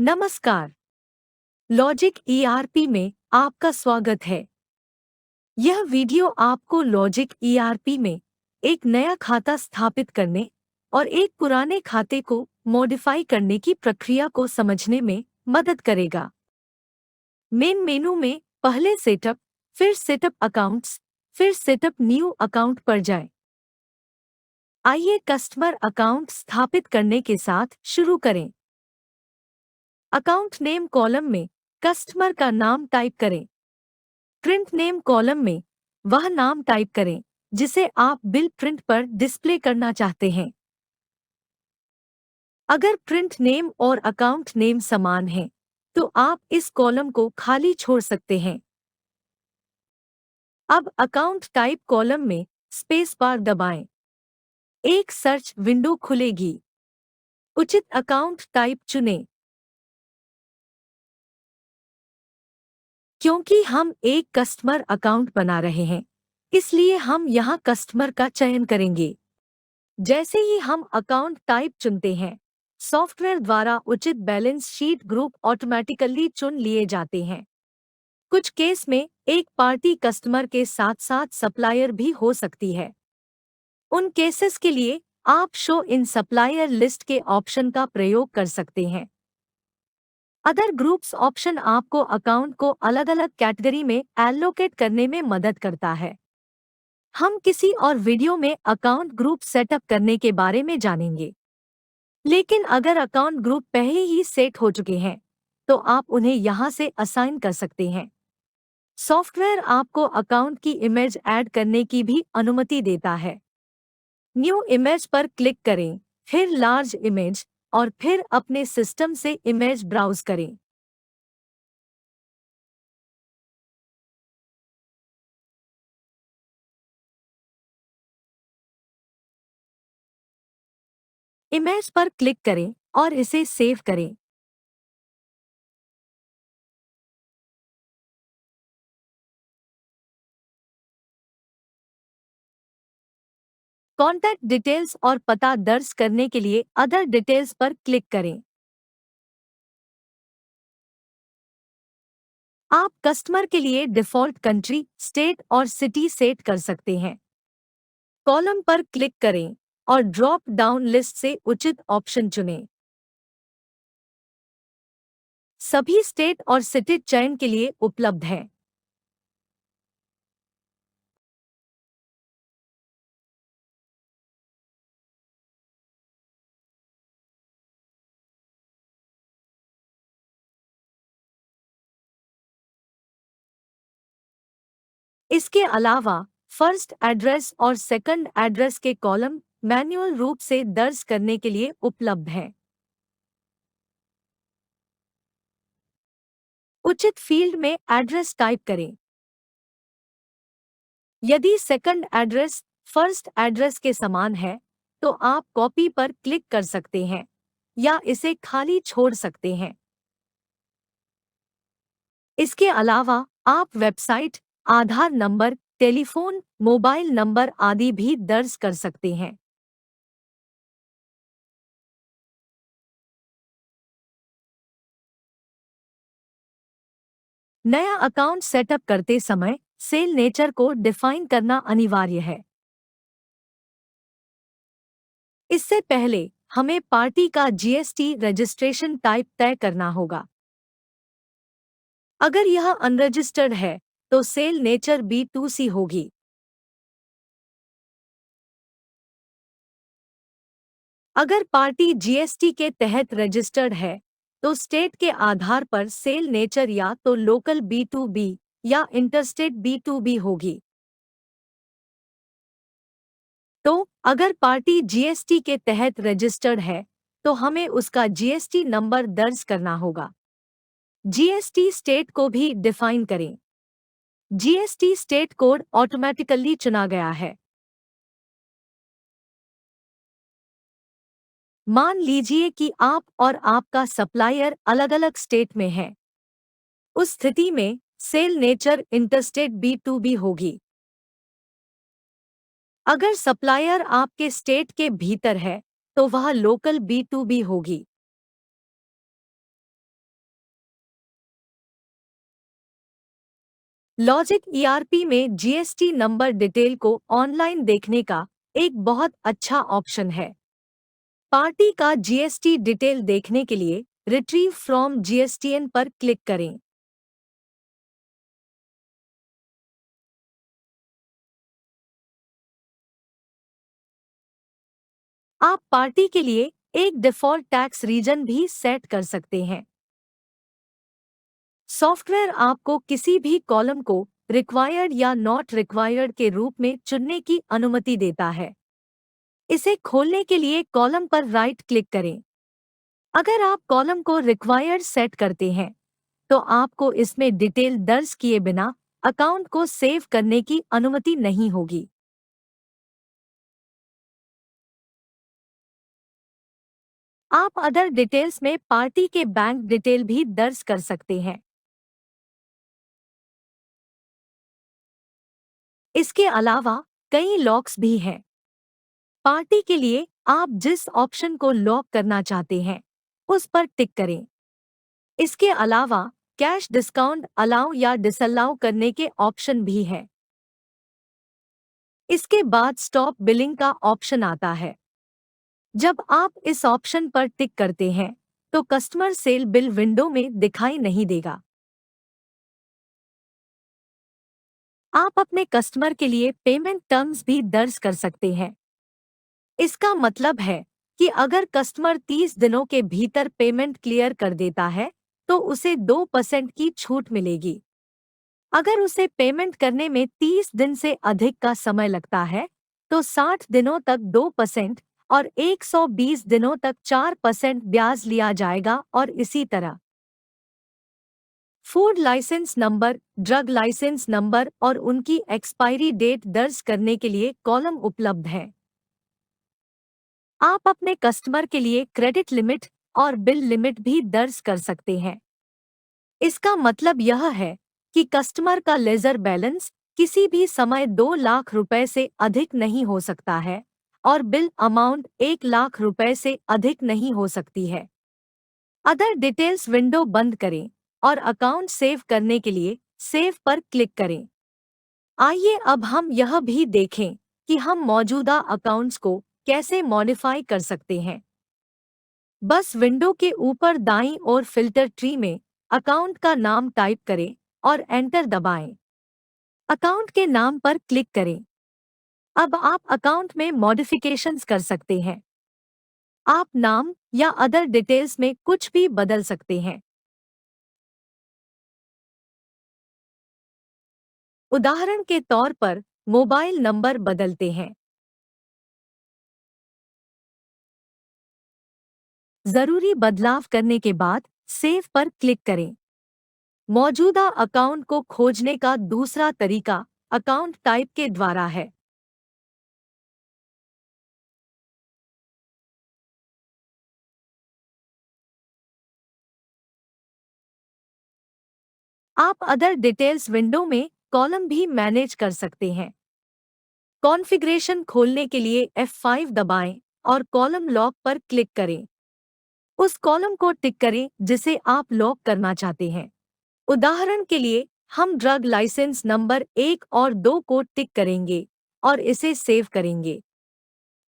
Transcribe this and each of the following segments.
नमस्कार। Logic ERP में आपका स्वागत है। यह वीडियो आपको लॉजिक ईआरपी में एक नया खाता स्थापित करने और एक पुराने खाते को मॉडिफाई करने की प्रक्रिया को समझने में मदद करेगा। मेन मेनू में पहले सेटअप, फिर सेटअप अकाउंट्स, फिर सेटअप न्यू अकाउंट पर जाएं। आइए कस्टमर अकाउंट स्थापित करने के साथ शुरू करें। अकाउंट नेम कॉलम में कस्टमर का नाम टाइप करें। प्रिंट नेम कॉलम में वह नाम टाइप करें जिसे आप बिल प्रिंट पर डिस्प्ले करना चाहते हैं। अगर प्रिंट नेम और अकाउंट नेम समान हैं, तो आप इस कॉलम को खाली छोड़ सकते हैं। अब अकाउंट टाइप कॉलम में स्पेस बार दबाएं। एक सर्च विंडो खुलेगी। उचित अकाउंट टाइप चुनें। क्योंकि हम एक कस्टमर अकाउंट बना रहे हैं, इसलिए हम यहां कस्टमर का चयन करेंगे। जैसे ही हम अकाउंट टाइप चुनते हैं, सॉफ्टवेयर द्वारा उचित बैलेंस शीट ग्रुप ऑटोमेटिकली चुन लिए जाते हैं। कुछ केस में एक पार्टी कस्टमर के साथ साथ सप्लायर भी हो सकती है। उन केसेस के लिए आप शो इन सप्लायर लिस्ट के ऑप्शन का प्रयोग कर सकते हैं। अदर ग्रुप्स ऑप्शन आपको अकाउंट को अलग अलग कैटेगरी में एलोकेट करने में मदद करता है। हम किसी और वीडियो में अकाउंट ग्रुप सेटअप करने के बारे में जानेंगे। लेकिन अगर अकाउंट ग्रुप पहले ही सेट हो चुके हैं, तो आप उन्हें यहां से असाइन कर सकते हैं। सॉफ्टवेयर आपको अकाउंट की इमेज ऐड करने की भी अनुमति देता है। न्यू इमेज पर क्लिक करें, फिर लार्ज इमेज और फिर अपने सिस्टम से इमेज ब्राउज करें। इमेज पर क्लिक करें और इसे सेव करें। कॉन्टैक्ट डिटेल्स और पता दर्ज करने के लिए अदर डिटेल्स पर क्लिक करें। आप कस्टमर के लिए डिफ़ॉल्ट कंट्री, स्टेट और सिटी सेट कर सकते हैं। कॉलम पर क्लिक करें और ड्रॉप डाउन लिस्ट से उचित ऑप्शन चुनें। सभी स्टेट और सिटी चयन के लिए उपलब्ध हैं। इसके अलावा फर्स्ट एड्रेस और सेकंड एड्रेस के कॉलम मैन्युअल रूप से दर्ज करने के लिए उपलब्ध हैं। उचित फील्ड में एड्रेस टाइप करें। यदि सेकंड एड्रेस फर्स्ट एड्रेस के समान है, तो आप कॉपी पर क्लिक कर सकते हैं या इसे खाली छोड़ सकते हैं। इसके अलावा आप वेबसाइट, आधार नंबर, टेलीफोन, मोबाइल नंबर आदि भी दर्ज कर सकते हैं। नया अकाउंट सेटअप करते समय सेल नेचर को डिफाइन करना अनिवार्य है। इससे पहले हमें पार्टी का जीएसटी रजिस्ट्रेशन टाइप तय करना होगा। अगर यह अनरजिस्टर्ड है, तो सेल नेचर B2C होगी। अगर पार्टी जीएसटी के तहत रजिस्टर्ड है, तो स्टेट के आधार पर सेल नेचर या तो लोकल B2B या इंटरस्टेट B2B होगी। तो अगर पार्टी जीएसटी के तहत रजिस्टर्ड है, तो हमें उसका जीएसटी नंबर दर्ज करना होगा। जीएसटी स्टेट को भी डिफाइन करें। जीएसटी स्टेट कोड ऑटोमेटिकली चुना गया है। मान लीजिए कि आप और आपका सप्लायर अलग-अलग स्टेट में हैं। उस स्थिति में सेल नेचर इंटरस्टेट B2B होगी। अगर सप्लायर आपके स्टेट के भीतर है, तो वह लोकल B2B होगी। लॉजिक ईआरपी में जीएसटी नंबर डिटेल को ऑनलाइन देखने का एक बहुत अच्छा ऑप्शन है। पार्टी का जीएसटी डिटेल देखने के लिए रिट्रीव फ्रॉम जीएसटीएन पर क्लिक करें। आप पार्टी के लिए एक डिफ़ॉल्ट टैक्स रीजन भी सेट कर सकते हैं। सॉफ्टवेयर आपको किसी भी कॉलम को रिक्वायर्ड या नॉट रिक्वायर्ड के रूप में चुनने की अनुमति देता है। इसे खोलने के लिए कॉलम पर राइट क्लिक करें। अगर आप कॉलम को रिक्वायर्ड सेट करते हैं, तो आपको इसमें डिटेल दर्ज किए बिना अकाउंट को सेव करने की अनुमति नहीं होगी। आप अदर डिटेल्स में पार्टी के बैंक डिटेल भी दर्ज कर सकते हैं। इसके अलावा कई लॉक्स भी हैं। पार्टी के लिए आप जिस ऑप्शन को लॉक करना चाहते हैं, उस पर टिक करें। इसके अलावा कैश डिस्काउंट अलाउ या डिसअलाउ करने के ऑप्शन भी हैं। इसके बाद स्टॉप बिलिंग का ऑप्शन आता है। जब आप इस ऑप्शन पर टिक करते हैं, तो कस्टमर सेल बिल विंडो में दिखाई नहीं देगा। आप अपने कस्टमर के लिए पेमेंट टर्म्स भी दर्ज कर सकते हैं। इसका मतलब है कि अगर कस्टमर 30 दिनों के भीतर पेमेंट क्लियर कर देता है, तो उसे 2% की छूट मिलेगी। अगर उसे पेमेंट करने में 30 दिन से अधिक का समय लगता है, तो 60 दिनों तक 2% और 120 दिनों तक 4% ब्याज लिया जाएगा और इसी तरह। Food license number, drug license number और उनकी एक्सपायरी डेट दर्ज करने के लिए कॉलम उपलब्ध है। आप अपने कस्टमर के लिए क्रेडिट लिमिट और बिल लिमिट भी दर्ज कर सकते हैं। इसका मतलब यह है कि कस्टमर का लेजर बैलेंस किसी भी समय 2 लाख रुपए से अधिक नहीं हो सकता है और बिल अमाउंट 1 लाख रुपए से अधिक नहीं हो सकती है। अदर डिटेल्स विंडो बंद करें और अकाउंट सेव करने के लिए सेव पर क्लिक करें। आइए अब हम यह भी देखें कि हम मौजूदा अकाउंट्स को कैसे मॉडिफाई कर सकते हैं। बस विंडो के ऊपर दाईं ओर फिल्टर ट्री में अकाउंट का नाम टाइप करें और एंटर दबाएं। अकाउंट के नाम पर क्लिक करें। अब आप अकाउंट में मॉडिफिकेशंस कर सकते हैं। आप नाम या अदर डिटेल्स में कुछ भी बदल सकते हैं। उदाहरण के तौर पर मोबाइल नंबर बदलते हैं। जरूरी बदलाव करने के बाद सेव पर क्लिक करें। मौजूदा अकाउंट को खोजने का दूसरा तरीका अकाउंट टाइप के द्वारा है। आप अदर डिटेल्स विंडो में कॉलम भी मैनेज कर सकते हैं। कॉन्फ़िगरेशन खोलने के लिए F5 दबाएं और कॉलम लॉक पर क्लिक करें। उस कॉलम को टिक करें जिसे आप लॉक करना चाहते हैं। उदाहरण के लिए हम ड्रग लाइसेंस नंबर 1 और 2 को टिक करेंगे और इसे सेव करेंगे।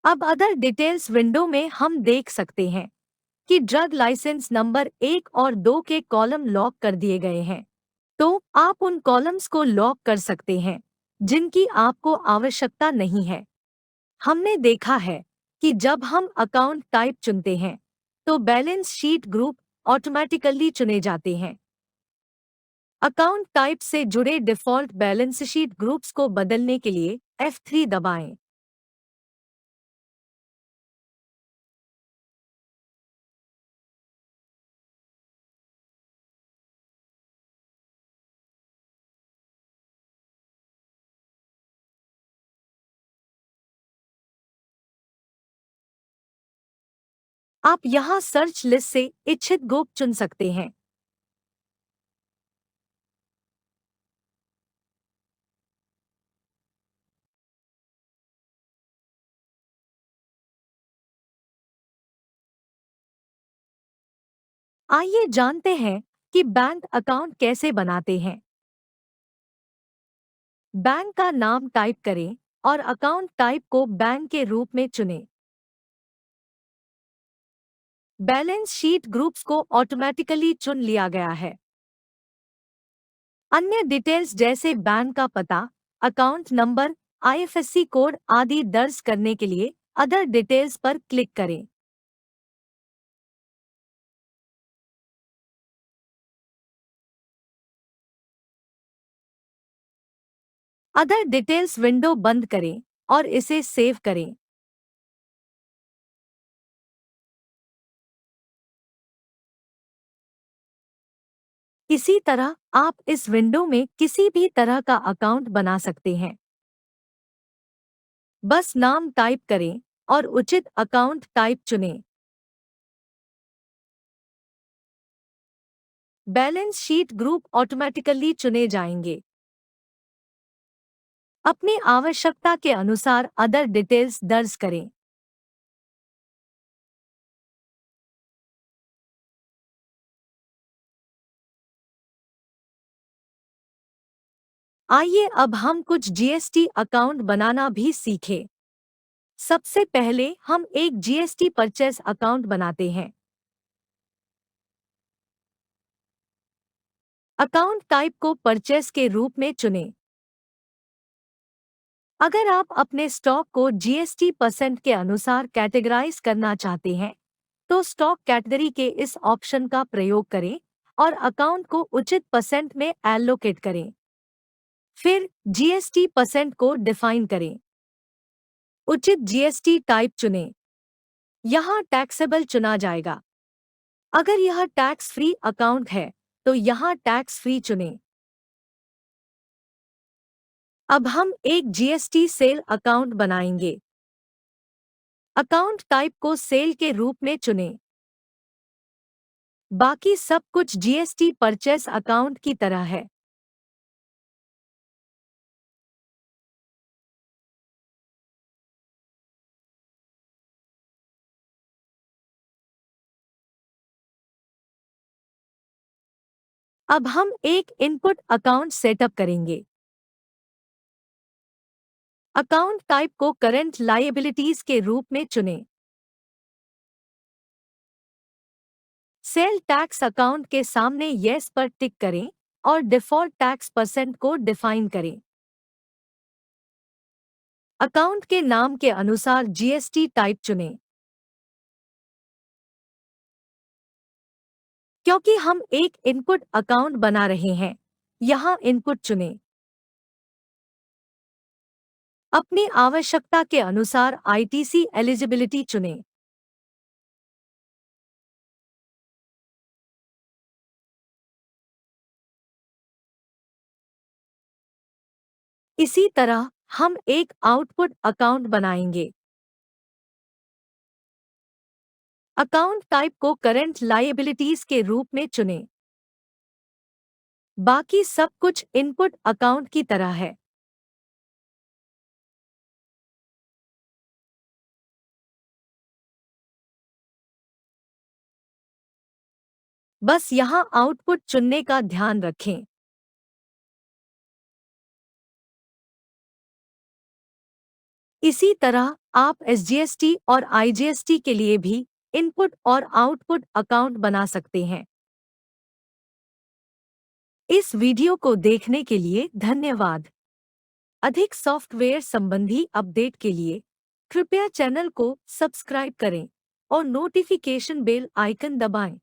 अब अदर डिटेल्स विंडो में हम देख सकते हैं कि ड्रग लाइसेंस नंबर 1 और 2 के कॉलम लॉक कर दिए गए हैं। तो आप उन कॉलम्स को लॉक कर सकते हैं जिनकी आपको आवश्यकता नहीं है। हमने देखा है कि जब हम अकाउंट टाइप चुनते हैं, तो बैलेंस शीट ग्रुप ऑटोमेटिकली चुने जाते हैं। अकाउंट टाइप से जुड़े डिफ़ॉल्ट बैलेंस शीट ग्रुप्स को बदलने के लिए F3 दबाएं। आप यहाँ सर्च लिस्ट से इच्छित ग्रुप चुन सकते हैं। आइए जानते हैं कि बैंक अकाउंट कैसे बनाते हैं। बैंक का नाम टाइप करें और अकाउंट टाइप को बैंक के रूप में चुनें। बैलेंस शीट ग्रुप्स को ऑटोमेटिकली चुन लिया गया है। अन्य डिटेल्स जैसे बैंक का पता, अकाउंट नंबर, आईएफएससी कोड आदि दर्ज करने के लिए अदर डिटेल्स पर क्लिक करें। अदर डिटेल्स विंडो बंद करें और इसे सेव करें। इसी तरह आप इस विंडो में किसी भी तरह का अकाउंट बना सकते हैं। बस नाम टाइप करें और उचित अकाउंट टाइप चुनें। बैलेंस शीट ग्रुप ऑटोमेटिकली चुने जाएंगे। अपनी आवश्यकता के अनुसार अदर डिटेल्स दर्ज करें। आइए अब हम कुछ जीएसटी अकाउंट बनाना भी सीखें। सबसे पहले हम एक जीएसटी परचेस अकाउंट बनाते हैं। अकाउंट टाइप को परचेस के रूप में चुनें। अगर आप अपने स्टॉक को जीएसटी परसेंट के अनुसार कैटेगराइज करना चाहते हैं, तो स्टॉक कैटेगरी के इस ऑप्शन का प्रयोग करें और अकाउंट को उचित परसेंट में एलोकेट करें। फिर जीएसटी परसेंट को डिफाइन करें। उचित जीएसटी टाइप चुनें। यहाँ टैक्सेबल चुना जाएगा। अगर यह टैक्स फ्री अकाउंट है, तो यहाँ टैक्स फ्री चुनें। अब हम एक जीएसटी सेल अकाउंट बनाएंगे। अकाउंट टाइप को सेल के रूप में चुनें। बाकी सब कुछ जीएसटी परचेस अकाउंट की तरह है। अब हम एक इनपुट अकाउंट सेटअप करेंगे। अकाउंट टाइप को करंट लायबिलिटीज के रूप में चुनें। सेल टैक्स अकाउंट के सामने येस पर टिक करें और डिफॉल्ट टैक्स परसेंट को डिफाइन करें। अकाउंट के नाम के अनुसार जीएसटी टाइप चुनें। क्योंकि हम एक इनपुट अकाउंट बना रहे हैं, यहाँ इनपुट चुनें। अपनी आवश्यकता के अनुसार आईटीसी एलिजिबिलिटी चुनें। इसी तरह हम एक आउटपुट अकाउंट बनाएंगे। अकाउंट टाइप को करंट लायबिलिटीज के रूप में चुनें। बाकी सब कुछ इनपुट अकाउंट की तरह है। बस यहाँ आउटपुट चुनने का ध्यान रखें। इसी तरह आप एसजीएसटी और आईजीएसटी के लिए भी इनपुट और आउटपुट अकाउंट बना सकते हैं। इस वीडियो को देखने के लिए धन्यवाद। अधिक सॉफ्टवेयर संबंधी अपडेट के लिए कृपया चैनल को सब्सक्राइब करें और नोटिफिकेशन बेल आइकन दबाएं।